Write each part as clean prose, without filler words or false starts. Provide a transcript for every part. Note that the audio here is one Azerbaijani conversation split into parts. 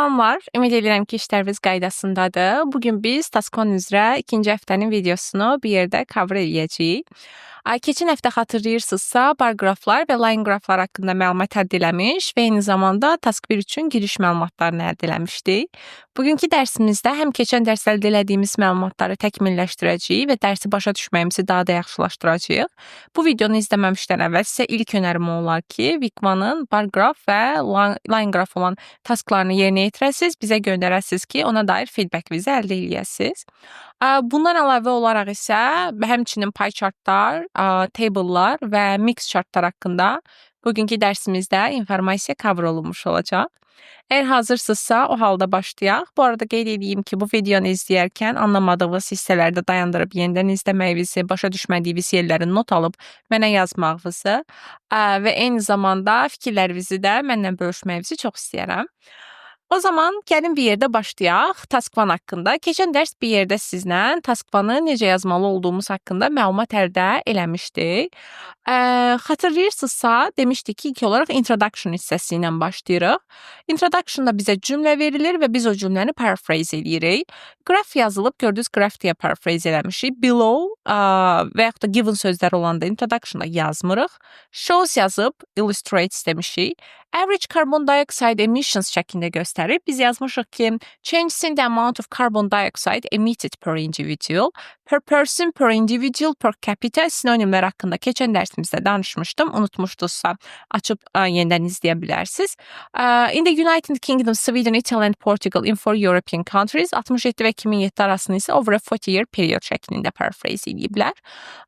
Salamlar, ümid edirəm ki, işləriniz qaydasındadır. Bugün biz Taskon üzrə ikinci həftənin videosunu bir yerdə cover eləyəcəyik. Keçən həftə xatırlayırsınızsa, bar qraflar və line qraflar haqqında məlumat əldə eləmiş və eyni zamanda Task 1 üçün giriş məlumatlarını əldə eləmişdik. Bugünkü dərsimizdə həm keçən dərs əldə elədiyimiz məlumatları təkmilləşdirəcəyik və dərsi başa düşməyimizi daha da yaxşılaşdıracağıq. Bu videonu izləməmişdən əvvəl sizə ilk önərim olar ki, Wikmanın bar qraf və line qraf olan tasklarını yerinə yetirəsiniz, bizə göndərəsiniz ki, ona dair feedbackinizi əldə eləyəsiniz. Bundan əlavə olaraq isə həmçinin pie chartlar, table'lar və mix chartlar haqqında bugünkü dərsimizdə informasiya cover olunmuş olacaq. Əgər hazırsınızsa, o halda başlayaq. Bu arada qeyd edeyim ki, bu videonu izləyərkən anlamadığınız hissələrdə dayandırıb yenidən izləməyinizi, başa düşmədiyiniz yerləri not alıb mənə yazmağınızı və eyni zamanda fikirlərinizi də mənlə bölüşməyinizi çox istəyərəm. O zaman gəlin bir yerdə başlayaq Task 1 haqqında. Keçən dərs bir yerdə sizlə Task 1-ı necə yazmalı olduğumuz haqqında məlumat əldə eləmişdik. Xatırlayırsınızsa, demişdik ki, ilk olaraq introduction hissəsi ilə başlayırıq. Introduction-da bizə cümlə verilir və biz o cümləni paraphrase eləyirik. Qraf yazılıb, gördüyünüz qraf deyə paraphrase eləmişik. Below və yaxud da given sözlər olanda introduction-da yazmırıq. Shows yazıb, illustrates demişik. Average carbon dioxide emissions şəklində göstərib. Biz yazmışıq ki, changes in the amount of carbon dioxide emitted per individual, per person, per individual, per capita sinonimlər haqqında keçən dərsimizdə danışmışdım. Unutmuşdunuzsa, açıb yenidən izləyə bilərsiniz. In the United Kingdom, Sweden, Italy and Portugal in 4 European countries 67 və 2007 arasında isə over a 40-year period şəklində paraphrase ediblər.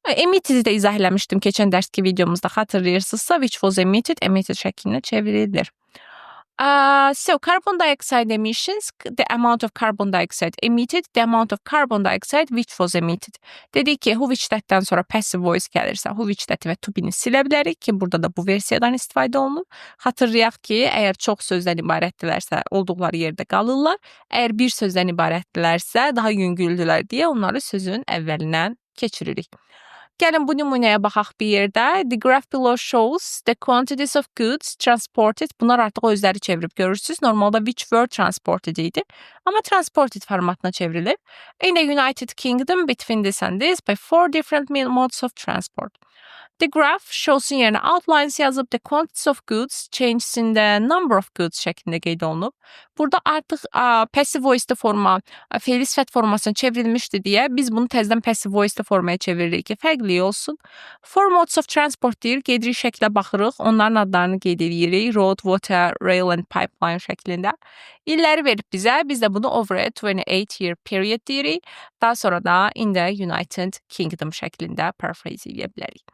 Emitted də izah eləmişdim keçən dərski videomuzda xatırlayırsınızsa, which was emitted şəklində çevrilir. So carbon dioxide emissions, the amount of carbon dioxide emitted, the amount of carbon dioxide which was emitted. Dedik ki, who which that-dən sonra passive voice gəlirsə, who which that və to be-ni silə bilərik ki, burada da bu versiyadan istifadə olunur. Xatırlayaq ki, əgər çox sözdən ibarətdirlərsə, olduqları yerdə qalırlar. Əgər bir sözdən ibarətdirlərsə, daha yüngüldülər deyə onları sözün əvvəlindən keçiririk. Gəlin bu nümunəyə baxaq bir yerdə. The graph below shows the quantities of goods transported. Bunlar artıq özləri çevirib görürsünüz. Normalda which were transported idi. Amma transported formatına çevrilib. In the United Kingdom between this and this by 4 different modes of transport. The graph shows'un yerinə outlines yazıb the quantities of goods changes in the number of goods şəklində qeyd olunub. Burada artıq passive voice forma, fe'li sifət formasına çevrilmişdi deyə biz bunu təzədən passive voice formaya çeviririk ki, fərqli olsun. 4 modes of transport deyir, gedirik şəklə baxırıq, onların adlarını qeyd edirik. Road, water, rail and pipeline şəklində. İlləri verib bizə, biz də bunu over a 28-year period deyirik. Daha sonra da in the United Kingdom şəklində paraphrase edə bilərik.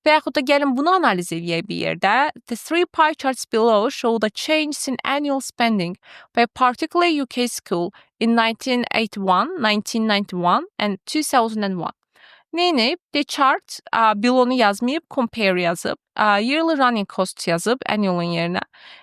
Və yaxud da gəlin bunu analiz edək bir yerdə. The 3 pie charts below show the changes in annual spending by a particular UK school in 1981, 1991 and 2001. Neyinib? The chart below'nu yazmayıb, compare yazıb. Yearly running costs yazıb, annual'ın yerinə.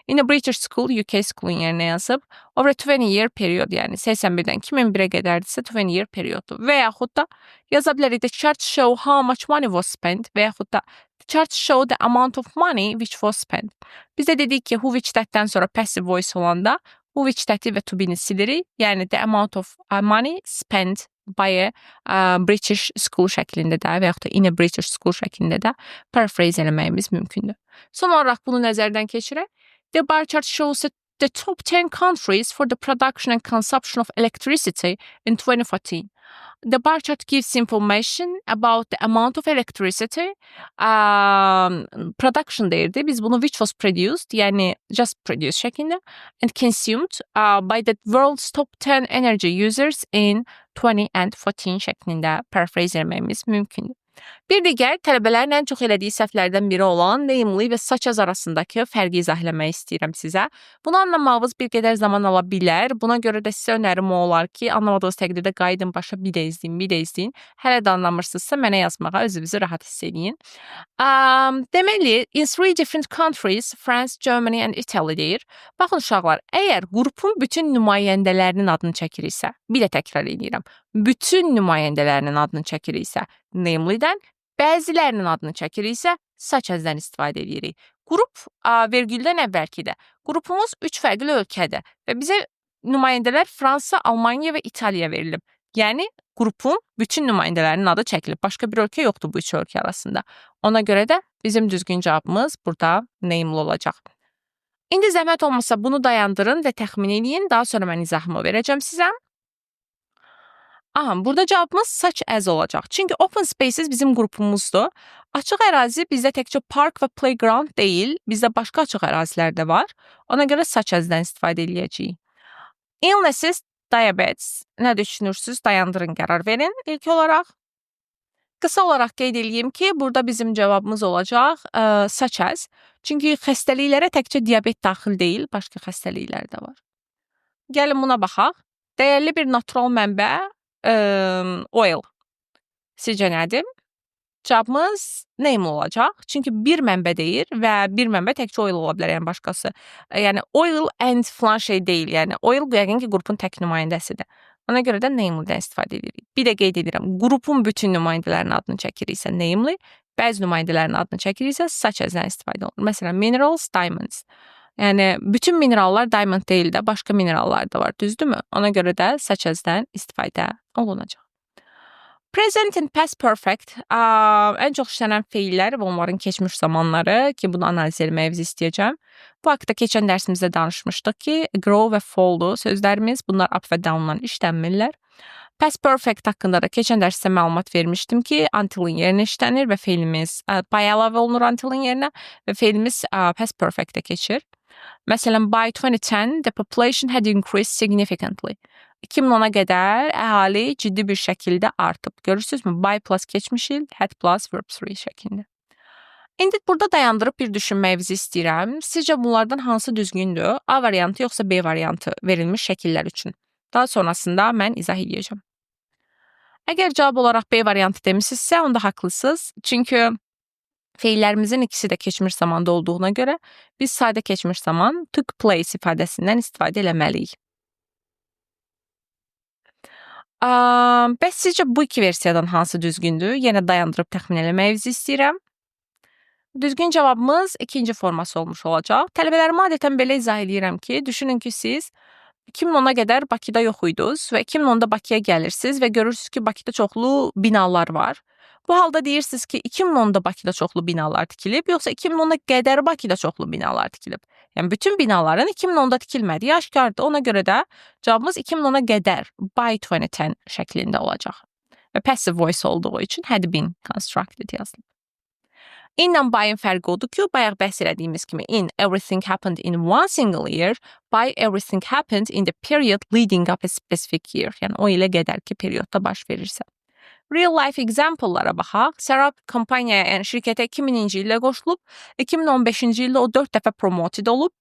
In a British school, UK school'un yerinə yazıb. Over a 20-year period, yəni 81-dən 2001-ə qədərdirsə 20-year perioddur. Və yaxud da yaza bilərik. The chart show how much money was spent və yaxud da the chart show the amount of money which was spent. Biz də dedik ki, who which that-dən sonra passive voice olanda who which that-i və to be-ni silirik. Yəni the amount of money spent by a British school şəklində də və yaxud da in a British school şəklində də paraphrase eləməyimiz mümkündür. Son olaraq bunu nəzərdən keçirək. The bar chart shows the top 10 countries for the production and consumption of electricity in 2014. The bar chart gives information about the amount of electricity production deyirdi. Biz bunu which was produced, yəni just produced şəklində and consumed by the world's top 10 energy users in 2014 şəklində paraphrase eləməyimiz mümkündür. Bir digər tələbələrin ən çox elədiyi səhvlərdən biri olan namely və such as arasındakı fərqi izah eləmək istəyirəm sizə. Bunu anlamağınız bir qədər zaman ala bilər. Buna görə də sizə önerim olar ki, anlamadığınız təqdirdə qayıdın başa bir də izləyin. Hələ də anlamırsınızsa mənə yazmağa özünüzü rahat hiss edin. Deməli, in 3 different countries, France, Germany and Italy deyir. Baxın uşaqlar, əgər qrupun bütün nümayəndələrinin adını çəkiriksə, bir də təkrar edirəm. Bütün nümayəndələrinin adını çəkiriksə, namely-dən, bəzilərinin adını çəkiriksə, such as-dən istifadə edirik. Qrup vergüldən əvvəlkidə. Qrupumuz 3 fərqli ölkədir və bizə nümayəndələr Fransa, Almaniya və İtaliya verilib. Yəni qrupun bütün nümayəndələrinin adı çəkilib. Başqa bir ölkə yoxdur bu üç ölkə arasında. Ona görə də bizim düzgün cavabımız burada named olacaq. İndi zəhmət olmasa bunu dayandırın və təxmin edin. Daha sonra mən izahımı verəcəm sizə. Aha, burada cavabımız such as olacaq. Çünki open spaces bizim qrupumuzdur. Açıq ərazi bizdə təkcə park və playground deyil, bizdə başqa açıq ərazilər də var. Ona görə such as-dən istifadə edəcəyik. Illnesses, diabetes. Nə düşünürsünüz? Dayandırın, qərar verin ilk olaraq. Qısa olaraq qeyd edeyim ki, burada bizim cavabımız olacaq such as. Çünki xəstəliklərə təkcə diabet daxil deyil, başqa xəstəliklər də var. Gəlin buna baxaq. Dəyərli bir natural mənbə oil. Sizcə nədir? Cavabımız name olacaq. Çünki bir mənbə deyir və bir mənbə təkcə oil ola bilər, yəni başqası. Yəni oil and filan şey deyil. Yəni oil yəqin ki, qrupun tək nümayəndəsidir. Ona görə də name'dən istifadə edirik. Bir də qeyd edirəm, qrupun bütün nümayəndələrinin adını çəkiriksə namely, bəzi nümayəndələrinin adını çəkiriksə such as-dən istifadə olunur. Məsələn, minerals, diamonds. Yəni bütün minerallar diamond deyil də, başqa minerallar da var, düzdürmü? Ona görə də such as-dən istifadə olunacaq. Present and past perfect ən çox işlənən feillər və onların keçmiş zamanları ki, bunu analiz etməyinizi istəyəcəm. Bu haqda keçən dərsimizdə danışmışdıq ki, grow və fall'dur sözlərimiz. Bunlar up və down'dan işlənmirlər. Past perfect haqqında da keçən dərsdə məlumat vermişdim ki, until-in yerinə işlənir və feilimiz by əlavə olunur until-in yerinə və feilimiz past perfect-ə keçir. Məsələn, by 2010, the population had increased significantly. 2010-a qədər əhali ciddi bir şəkildə artıb. Görürsünüzmü? By plus keçmiş il, had plus verb 3 şəklində. İndi burada dayandırıb bir düşünməyinizi istəyirəm. Sizcə bunlardan hansı düzgündür? A variantı yoxsa B variantı verilmiş şəkillər üçün? Daha sonrasında mən izah edəcəm. Əgər cavab olaraq B variantı demisinizsə, onda haqlısınız. Çünki feillərimizin ikisi də keçmiş zamanda olduğuna görə biz sadə keçmiş zaman took place ifadəsindən istifadə eləməliyik. Bəs sizcə bu iki versiyadan hansı düzgündür? Yenə dayandırıb təxmin eləməyinizi istəyirəm. Düzgün cavabımız ikinci forması olmuş olacaq. Tələbələrimə adətən belə izah edirəm ki, düşünün ki, siz 2010-a qədər Bakıda yox idiniz və 2010-da Bakıya gəlirsiniz və görürsünüz ki, Bakıda çoxlu binalar var. Bu halda deyirsiniz ki, 2010-da Bakıda çoxlu binalar tikilib, yoxsa 2010-a qədər Bakıda çoxlu binalar tikilib. Yəni bütün binaların 2010-da tikilmədiyi aşkardır. Ona görə də cavabımız 2010-a qədər by 2010 şəklində olacaq. Və passive voice olduğu üçün had been constructed yazılıb. In-lə by-in fərqi odur ki, bayaq bəhs elədiyimiz kimi in everything happened in one single year, by everything happened in the period leading up a specific year. Yəni o ilə qədərki periodda baş verirsə. Real life example-lara baxaq. Serap kompaniyaya, yəni şirkətə 2000-ci ildə qoşulub, 2015-ci ildə o 4 dəfə promoted olub.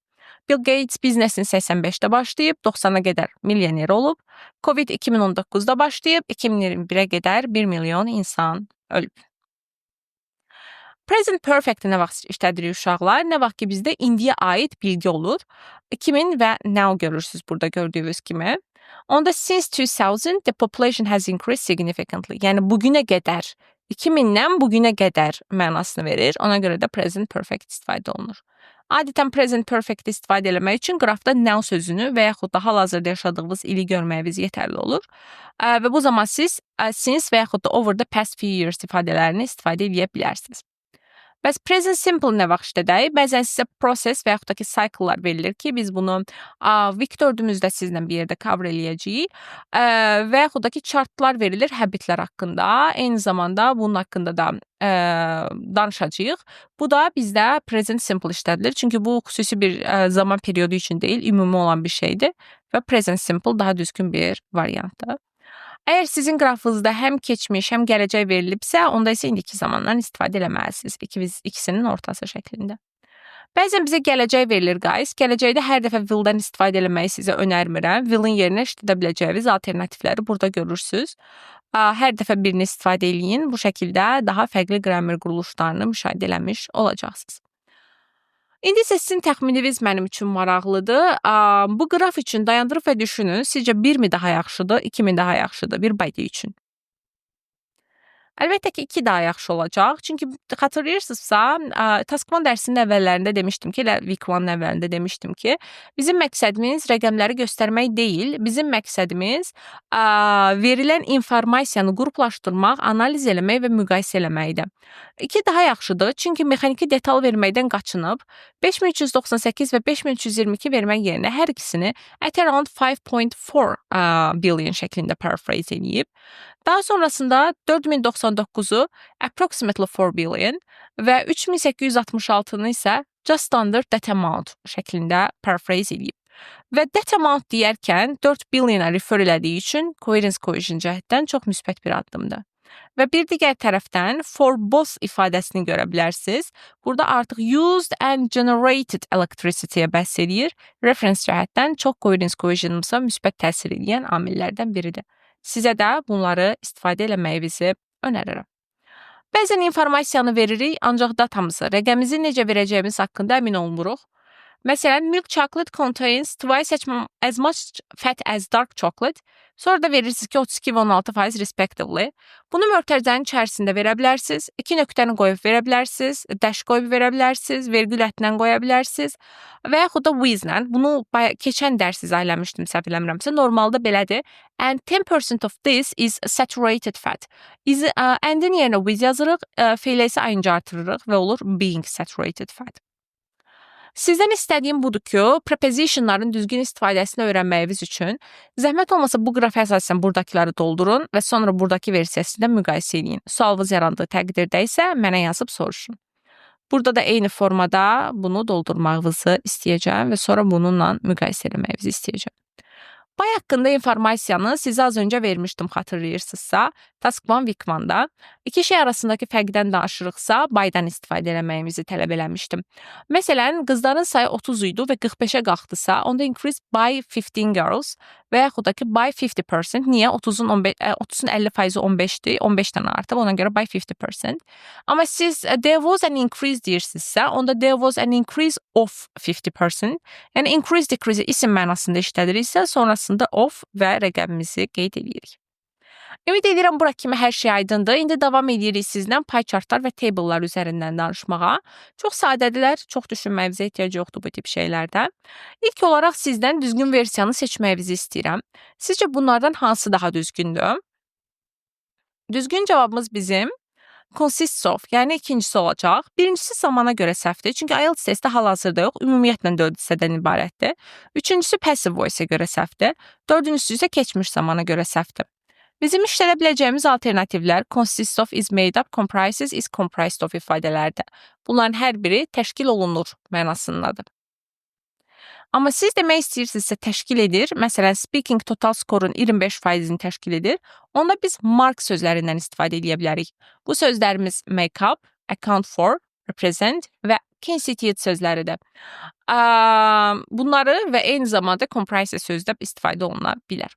Bill Gates biznesin 85-də başlayıb, 90-a qədər milyoner olub. Covid 2019-da başlayıb, 2021-ə qədər 1 milyon insan ölüb. Present perfect nə vaxt işlədirik uşaqlar? Nə vaxt ki, bizdə indiyə aid bilgi olur. 2000 və now görürsünüz burada gördüyünüz kimi. Onda since 2000 the population has increased significantly. Yəni bugünə qədər, 2000-dən bugünə qədər mənasını verir. Ona görə də present perfect istifadə olunur. Adətən present perfect istifadə etmək üçün qrafda now sözünü və yaxud da hal-hazırda yaşadığınız ili görməyiniz yetərli olur. Və bu zaman siz since və yaxud da over the past few years ifadələrini istifadə edə bilərsiniz. Bəs present simple nə vaxt işlədək? Bəzən sizə process və yaxud da ki, cycle-lar verilir ki, biz bunu week 4-ümüzdə sizlə bir yerdə cover eləyəcəyik və yaxud da ki, chartlar verilir habitlər haqqında. Eyni zamanda bunun haqqında da danışacağıq. Bu da bizdə present simple işlədilir. Çünki bu xüsusi bir zaman periodu üçün deyil, ümumi olan bir şeydir və present simple daha düzgün bir variantdır. Əgər sizin qrafınızda həm keçmiş, həm gələcək verilibsə, onda isə indiki zamandan istifadə eləməlisiniz. İkisinin ortası şəklində. Bəzən bizə gələcək verilir, guys. Gələcəkdə hər dəfə will-dən istifadə eləməyi sizə önərmirəm. Will-in yerinə işlədə biləcəyiniz alternativləri burada görürsünüz. Hər dəfə birini istifadə eləyin. Bu şəkildə daha fərqli qrammer quruluşlarını müşahidə eləmiş olacaqsınız. İndi isə sizin təxmininiz mənim üçün maraqlıdır. Bu qraf üçün dayandırıb və düşünün. Sizcə 1 mi daha yaxşıdır, 2 mi daha yaxşıdır bir body üçün? Əlbəttə ki, 2 daha yaxşı olacaq. Çünki xatırlayırsınızsa, Task 1 dərsinin əvvəllərində demişdim ki, elə week 1-ın əvvəlində demişdim ki, bizim məqsədimiz rəqəmləri göstərmək deyil, bizim məqsədimiz verilən informasiyanı qruplaşdırmaq, analiz eləmək və müqayisə eləməkdir. 2 daha yaxşıdır, çünki mexaniki detal verməkdən qaçınıb 5398 və 5322 vermək yerinə hər ikisini at around 5.4 billion şəklində paraphrase eləyib. Daha sonrasında 4099-u approximately 4 billion və 3866-nı isə just under that amount şəklində paraphrase eləyib. Və that amount deyərkən 4 billion-a refer elədiyi üçün coherence cohesion cəhətdən çox müsbət bir addımdır. Və bir digər tərəfdən for both ifadəsini görə bilərsiniz. Burada artıq used and generated electricity-yə bəhs edir. Reference cəhətdən çox coherence cohesionumuza müsbət təsir edən amillərdən biridir. Sizə də bunları istifadə eləməyinizi önərirəm. Bəzən informasiyanı veririk, ancaq datamızı, rəqəmizi necə verəcəyimiz haqqında əmin olmuruq. Məsələn, milk chocolate contains twice as much fat as dark chocolate. Sonra da verirsiniz ki, 32 və 16% respectively. Bunu mötərizənin içərisində verə bilərsiniz. 2 nöqtəni qoyub verə bilərsiniz. Dash qoyub verə bilərsiniz. Vergül ətlə qoya bilərsiniz. Və yaxud da with-lə. Bunu keçən dərs izah səhv eləmirəmsə. Normalda belədir. And 10% of this is saturated fat. And-in yerinə with yazırıq. Feylə isə ayıncı artırırıq və olur being saturated fat. Sizdən istədiyim budur ki, prepositionların düzgün istifadəsini öyrənməyiniz üçün zəhmət olmasa bu qrafa əsasən buradakiləri doldurun və sonra buradakı versiyasıyla müqayisə edin. Sualınız yarandığı təqdirdə isə mənə yazıb soruşun. Burada da eyni formada bunu doldurmağınızı istəyəcəm və sonra bununla müqayisə etməyinizi istəyəcəm. Bay haqqında informasiyanı sizə az öncə vermişdim, xatırlayırsınızsa, Task 1 Week 1-da. İki şey arasındakı fərqdən danışırıqsa, baydan istifadə eləməyimizi tələb eləmişdim. Məsələn, qızların sayı 30 idi və 45-ə qalxdısa, onda increase by 15 girls və yaxud da ki, by 50%. Niyə? 30-un 50%-i 15-dir, 15-dən artıb, ona görə by 50%. Amma siz there was an increase deyirsinizsə, onda there was an increase of 50%. Yəni, increase, decrease isim mənasında işlədiriksə, sonrasında of və rəqəmimizi qeyd edirik. Ümid edirəm, bura kimi hər şey aydındır. İndi davam edirik sizlə pie chartlar və table'lar üzərindən danışmağa. Çox sadədirlər, çox düşünməyinizə ehtiyac yoxdur bu tip şeylərdə. İlk olaraq sizdən düzgün versiyanı seçməyinizi istəyirəm. Sizcə bunlardan hansı daha düzgündür? Düzgün cavabımız bizim consists of, yəni ikincisi olacaq. Birincisi zamana görə səhvdir, çünki IELTS testi hal-hazırda yox, ümumiyyətlə 4 hissədən ibarətdir. Üçüncüsü passive voice-ə görə səhvdir. Dördüncüsü isə keçmiş zamana görə səhvdir. Bizim işlədə biləcəyimiz alternativlər consists of, is made up, comprises, is comprised of ifadələrdir. Bunların hər biri təşkil olunur mənasındadır. Amma siz demək istəyirsinizsə təşkil edir, məsələn, speaking total skorun 25%-ni təşkil edir, onda biz mark sözlərindən istifadə edə bilərik. Bu sözlərimiz make up, account for, represent və constitute sözləridir. Bunları və eyni zamanda comprise sözdə istifadə oluna bilər.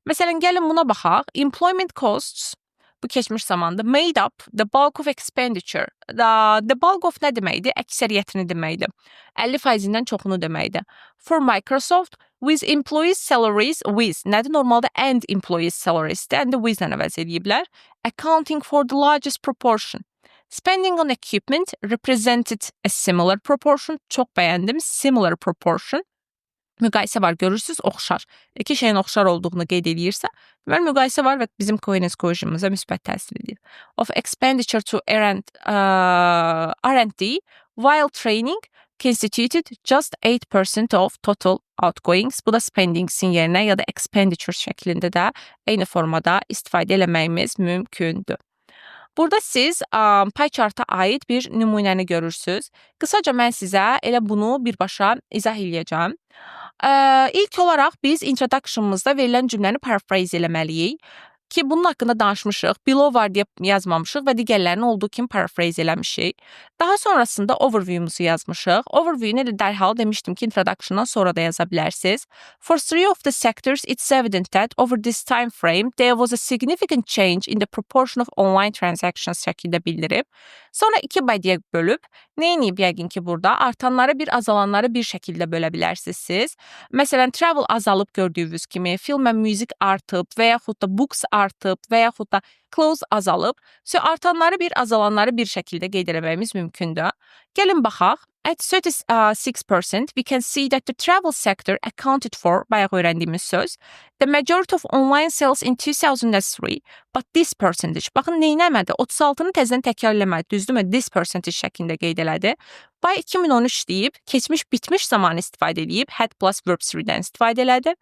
Məsələn, gəlin buna baxaq. Employment costs, bu keçmiş zamanda, made up the bulk of expenditure. The bulk of nə deməkdir? Əksəriyyətini deməkdir. 50%-dən çoxunu deməkdir. For Microsoft, with employees' salaries, with, nədir? Normalda and employees' salaries-dir. And with-lə əvəz ediblər. Accounting for the largest proportion. Spending on equipment represented a similar proportion. Çox bəyəndim. Similar proportion. Müqayisə var, görürsünüz, oxşar. İki şeyin oxşar olduğunu qeyd edirsə, deməli müqayisə var və bizim coherence cohesionumuza müsbət təsir edir. Of expenditure to R&D while training constituted just 8% of total outgoings. Bu da spendingsin yerinə ya da expenditure şəklində də eyni formada istifadə eləməyimiz mümkündür. Burada siz pie chart'a aid bir nümunəni görürsünüz. Qısaca mən sizə elə bunu birbaşa izah edəcəm. İlk olaraq biz introduction'ımızda verilən cümləni paraphrase eləməliyik ki, bunun haqqında danışmışıq, below var deyə yazmamışıq və digərlərini olduğu kimi paraphrase eləmişik. Daha sonrasında overview'umuzu yazmışıq. Overview'unu elə dərhal demişdim ki, introduction'dan sonra da yaza bilərsiniz. For three of the sectors, it's evident that over this time frame, there was a significant change in the proportion of online transactions şəkildə bildirib. Sonra 2 badiyə bölüb, neyiniyib yəqin ki, burada artanları bir, azalanları bir şəkildə bölə bilərsiniz siz. Məsələn, travel azalıb gördüyünüz kimi, film və müzik artıb və yaxud da books artıb və yaxud da close azalıb. Artanları bir, azalanları bir şəkildə qeyd etməyimiz mümkündür. Gəlin baxaq. At 36%, we can see that the travel sector accounted for, bayaq öyrəndiyimiz söz, the majority of online sales in 2003, but this percentage, baxın neynəmədi? 36-nı təzədən təkrarləmədi, düzdürmü? This percentage şəklində qeyd elədi. By 2013 deyib, keçmiş bitmiş zamanı istifadə edib, had plus verb 3-dən istifadə elədi.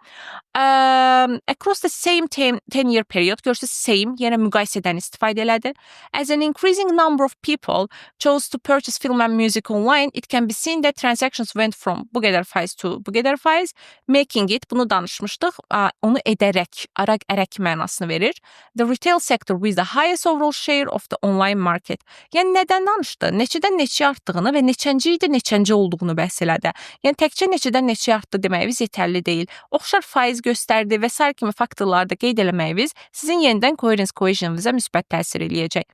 Across the same 10-year period, görürsünüz same, yenə müqayisədən istifadə elədi. As an increasing number of people chose to purchase film and music online, it can be seen that transactions went from bu qədər faiz to bu qədər faiz, making it, bunu danışmışdıq, onu edərək, ərək mənasını verir. The retail sector with the highest overall share of the online market. Yəni, nədən danışdı? Neçədən neçəyə artdığını və neçənci idi, neçənci olduğunu bəhs elədi. Yəni, təkcə neçədən neçəyə artdı deməyimiz yetərli deyil. Oxşar faiz göstərdi və sair kimi faktorlarda qeyd eləməyimiz sizin yenidən coherence cohesion'ınıza müsbət təsir eləyəcək.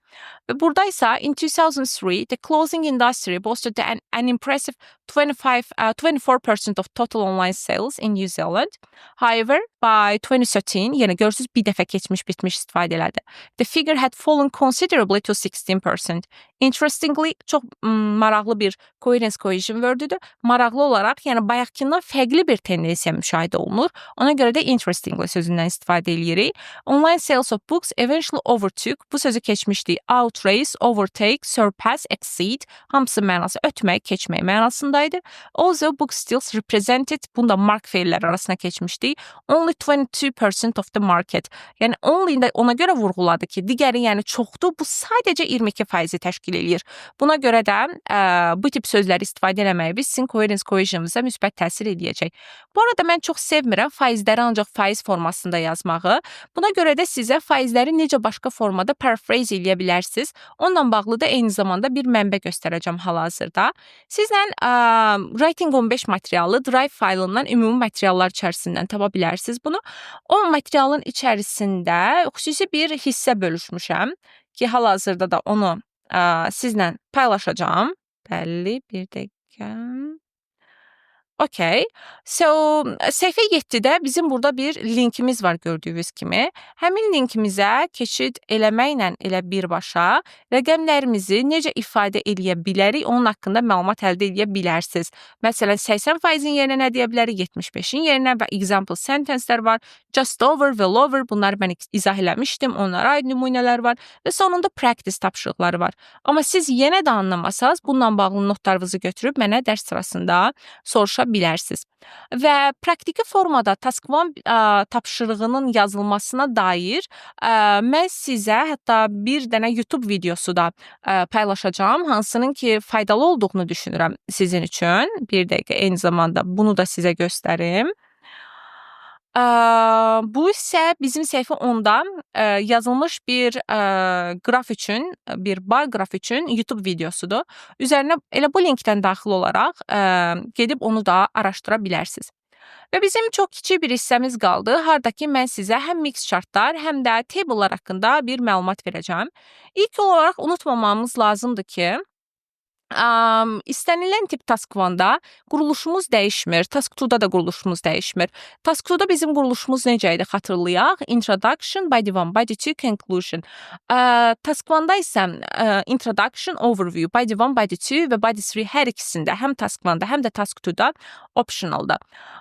Və burada isə in 2003, the clothing industry boasted an impressive 24% of total online sales in New Zealand. However, by 2013, yəni görürsünüz bir dəfə keçmiş bitmiş istifadə elədi. The figure had fallen considerably to 16%. Interestingly, çox maraqlı bir coherence cohesion word-üdür. Maraqlı olaraq, yəni bayaqkindən fərqli bir tendensiya müşahidə olunur. Ona görə də interestingly sözündən istifadə edirik. Online sales of books eventually overtook, bu sözü keçmişdik. Outrace, overtake, surpass, exceed, hamısı mənası ötmək, keçmək mənasındaydı. Also, book stills represented, bunda mark feilləri arasına keçmişdik. Only 22% of the market. Yəni, only də ona görə vurğuladı ki, digəri yəni çoxdur, bu sadəcə 22% təşkil edir. Buna görə də bu tip sözləri istifadə eləməyimiz sizin coherence cohesion'ınıza müsbət təsir edəcək. Bu arada mən çox sevmirəm faizləri ancaq faiz formasında yazmağı. Buna görə də sizə faizləri necə başqa formada paraphrase eləyə bilərsiniz. Onunla bağlı da eyni zamanda bir mənbə göstərəcəm hal-hazırda. Sizlə Writing 15 materialı Drive faylından ümumi materiallar içərisindən tapa bilərsiniz bunu. O materialın içərisində xüsusi bir hissə bölüşmüşəm ki, hal-hazırda da onu sizlə paylaşacağım. Bəli, bir dəqiqə. Okay. So, səhifə 7-də bizim burada bir linkimiz var gördüyünüz kimi. Həmin linkimizə keçid eləməklə elə birbaşa rəqəmlərimizi necə ifadə edə bilərik, onun haqqında məlumat əldə edə bilərsiniz. Məsələn, 80%-in yerinə nə deyə bilərik? 75-in yerinə və example sentencelər var. Just over, well over, bunları mən izah eləmişdim. Onlara aid nümunələr var və sonunda practice tapşırıqları var. Amma siz yenə də anlamasanız, bununla bağlı notlarınızı götürüb mənə dərs sırasında soruşa bilərsiniz. Və praktiki formada task 1 tapşırığının yazılmasına dair mən sizə hətta bir dənə YouTube videosu da paylaşacağım, hansının ki faydalı olduğunu düşünürəm sizin üçün. Bir dəqiqə, eyni zamanda bunu da sizə göstərim. Bu isə bizim səhifə 10-da yazılmış bir qraf üçün, bir bar qraf üçün YouTube videosudur. Üzərinə elə bu linkdən daxil olaraq gedib onu da araşdıra bilərsiniz. Və bizim çox kiçik bir hissəmiz qaldı. Harda ki, mən sizə həm mix chartlar, həm də table'lar haqqında bir məlumat verəcəm. İlk olaraq unutmamamız lazımdır ki, istənilən tip task 1-da quruluşumuz dəyişmir. Task 2-da da quruluşumuz dəyişmir. Task 2-da bizim quruluşumuz necə idi? Xatırlayaq. Introduction, body 1, body 2, conclusion. Task 1-da isə introduction, overview, body 1, body 2 və body 3 hər ikisində, həm task 1-da, həm də task 2-da optionalda.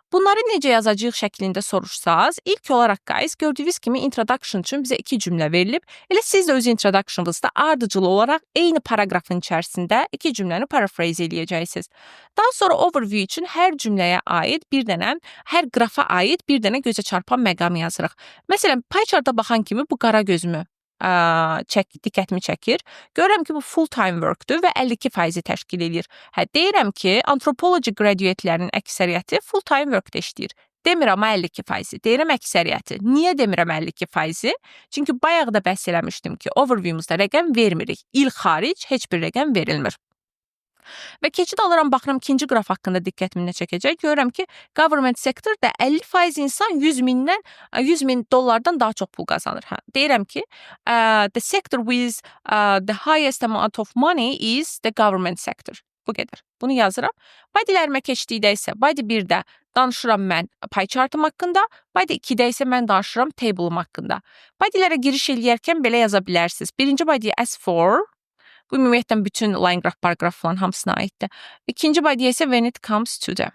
Bunları necə yazacağıq şəklində soruşsaz, ilk olaraq guys, gördüyünüz kimi introduction üçün bizə 2 cümlə verilib. Elə siz də öz introduction'ınızda ardıcıl olaraq eyni paragrafın içərisində 2 cümləni paraphrase eləyəcəksiniz. Daha sonra overview üçün hər cümləyə aid bir dənə, hər qrafa aid bir dənə gözə çarpan məqam yazırıq. Məsələn, pie chartda baxan kimi bu qara gözümü diqqətimi çəkir. Görürəm ki, bu full-time workdur və 52% təşkil edir. Deyirəm ki, antropology graduatelərinin əksəriyyəti full-time workdə işləyir. Demirəm 52%, deyirəm əksəriyyəti. Niyə demirəm 52%? Çünki bayaq da bəhs eləmişdim ki, overview'umuzda rəqəm vermirik. İl xaric heç bir rəqəm verilmir. Və keçid alıram, baxıram ikinci qraf haqqında diqqətimi çəkəcək. Görürəm ki, government sectorda 50% insan 100 min dollardan daha çox pul qazanır. Deyirəm ki, the sector with the highest amount of money is the government sector. Bu qədər. Bunu yazıram. Body'lərimə keçdikdə isə body 1-də danışıram mən pie chartım haqqında, body 2-də isə mən danışıram table'ım haqqında. Body'lərə giriş eləyərkən belə yaza bilərsiniz. Birinci body as for, bu ümumiyyətlə bütün line graph, paragraph falan hamısına aiddir. İkinci body isə when it comes to the.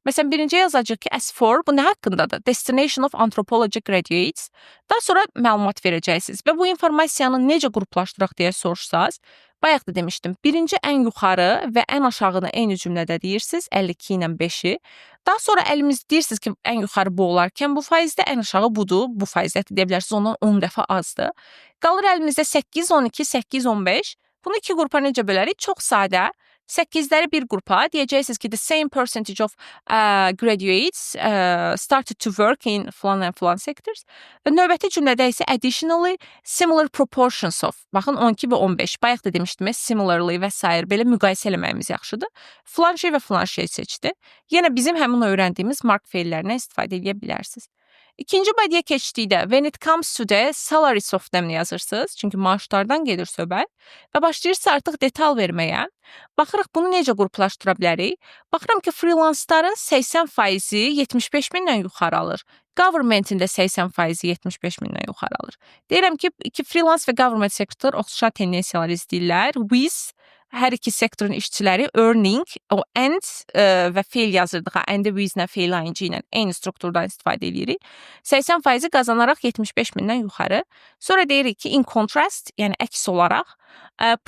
Məsələn, birinci yazacaq ki, as for, bu nə haqqındadır? Destination of Anthropology Graduates. Daha sonra məlumat verəcəksiniz və bu informasiyanı necə qruplaşdıraq deyə soruşsaz, bayaq da demişdim, birinci ən yuxarı və ən aşağını eyni cümlədə deyirsiniz, 52 ilə 5-i. Daha sonra əlimiz deyirsiniz ki, ən yuxarı bu olarkən bu faizdə, ən aşağı budur, bu faizdə deyə bilərsiniz, ondan 10 dəfə azdır. Qalır əlimizdə 8, 12, 8, 15. Bunu iki qrupa necə bölərik? Çox sadə. 8-ləri bir qrupa deyəcəksiniz ki, the same percentage of graduates started to work in falan and falan sectors. Və növbəti cümlədə isə additionally similar proportions of. Baxın 12 və 15. Bayaq da demişdim, similarly və s. belə müqayisə eləməyimiz yaxşıdır. Falan şey və falan şey seçdi. Yenə bizim həmin öyrəndiyimiz mark feillərindən istifadə edə bilərsiniz. İkinci body'yə keçdikdə when it comes to the salaries of them yazırsınız. Çünki maaşlardan gedir söhbət və başlayırsınız artıq detal verməyə. Baxırıq bunu necə qruplaşdıra bilərik? Baxıram ki, freelanceların 80%-i 75 mindən yuxarı alır. Government-in də 80%-i 75 mindən yuxarı alır. Deyirəm ki, freelance və government sektor oxşar tendensiyalar izləyirlər. With hər iki sektorun işçiləri earning, o and və feil yazırdıq. And-i with-nə, feil ing ilə eyni strukturdan istifadə edirik. 80% qazanaraq 75 mindən yuxarı. Sonra deyirik ki, in contrast, yəni əks olaraq,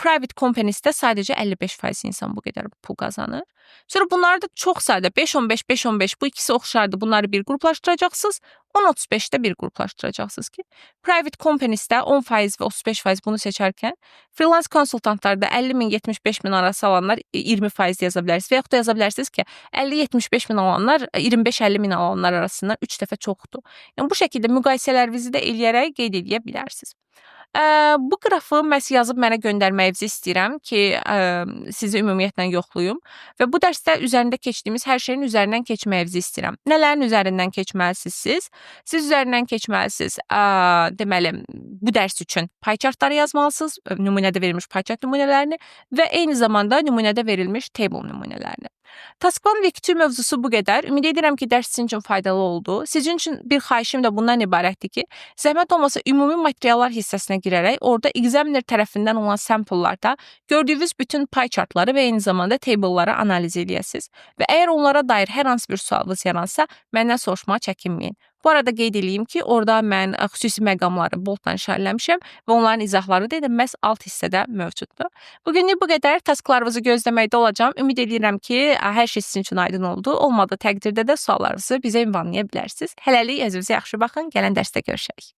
private companies-də sadəcə 55% insan bu qədər pul qazanır. Sonra bunları da çox sadə 5-15, 5-15 bu ikisi oxşardır. Bunları bir qruplaşdıracaqsınız. 10-35-də bir qruplaşdıracaqsınız ki, private companies-də 10% və 35% bunu seçərkən, freelance konsultantlarda 50 min, 75 min arası alanlar 20% yaza bilərsiniz. Və yaxud da yaza bilərsiniz ki, 50-75 min alanlar 25-50 min alanlar arasından 3 dəfə çoxdur. Yəni, bu şəkildə müqayisələrinizi də eləyərək qeyd edə bilərsiniz. Bu qrafı məhz yazıb mənə göndərməyinizi istəyirəm ki, sizi ümumiyyətlə yoxlayım və bu dərsdə üzərində keçdiyimiz hər şeyin üzərindən keçməyinizi istəyirəm. Nələrin üzərindən keçməlisiniz siz? Siz üzərindən keçməlisiniz, deməli, bu dərs üçün pie chartları yazmalısınız, nümunədə verilmiş pie chart nümunələrini və eyni zamanda nümunədə verilmiş table nümunələrini. Taskban Week 2 mövzusu bu qədər. Ümid edirəm ki, dərs sizin üçün faydalı oldu. Sizin üçün bir xahişim də bundan ibarətdir ki, zəhmət olmasa ümumi materiallar hissəsinə girərək, orada Examiner tərəfindən olan samplelarda gördüyünüz bütün pie chartları və eyni zamanda table'ları analiz edəsiniz. Və əgər onlara dair hər hansı bir sualınız yaransa, məndən soruşmağa çəkinməyin. Bu arada qeyd edeyim ki, orada mən xüsusi məqamları boldla işarələmişəm və onların izahları da məhz alt hissədə mövcuddur. Bugünlük bu qədər. Tasklarınızı gözləməkdə olacağam. Ümid edirəm ki, hər şey sizin üçün aydın oldu. Olmadığı təqdirdə də suallarınızı bizə ünvanlaya bilərsiniz. Hələlik özünüzə yaxşı baxın. Gələn dərsdə görüşərik.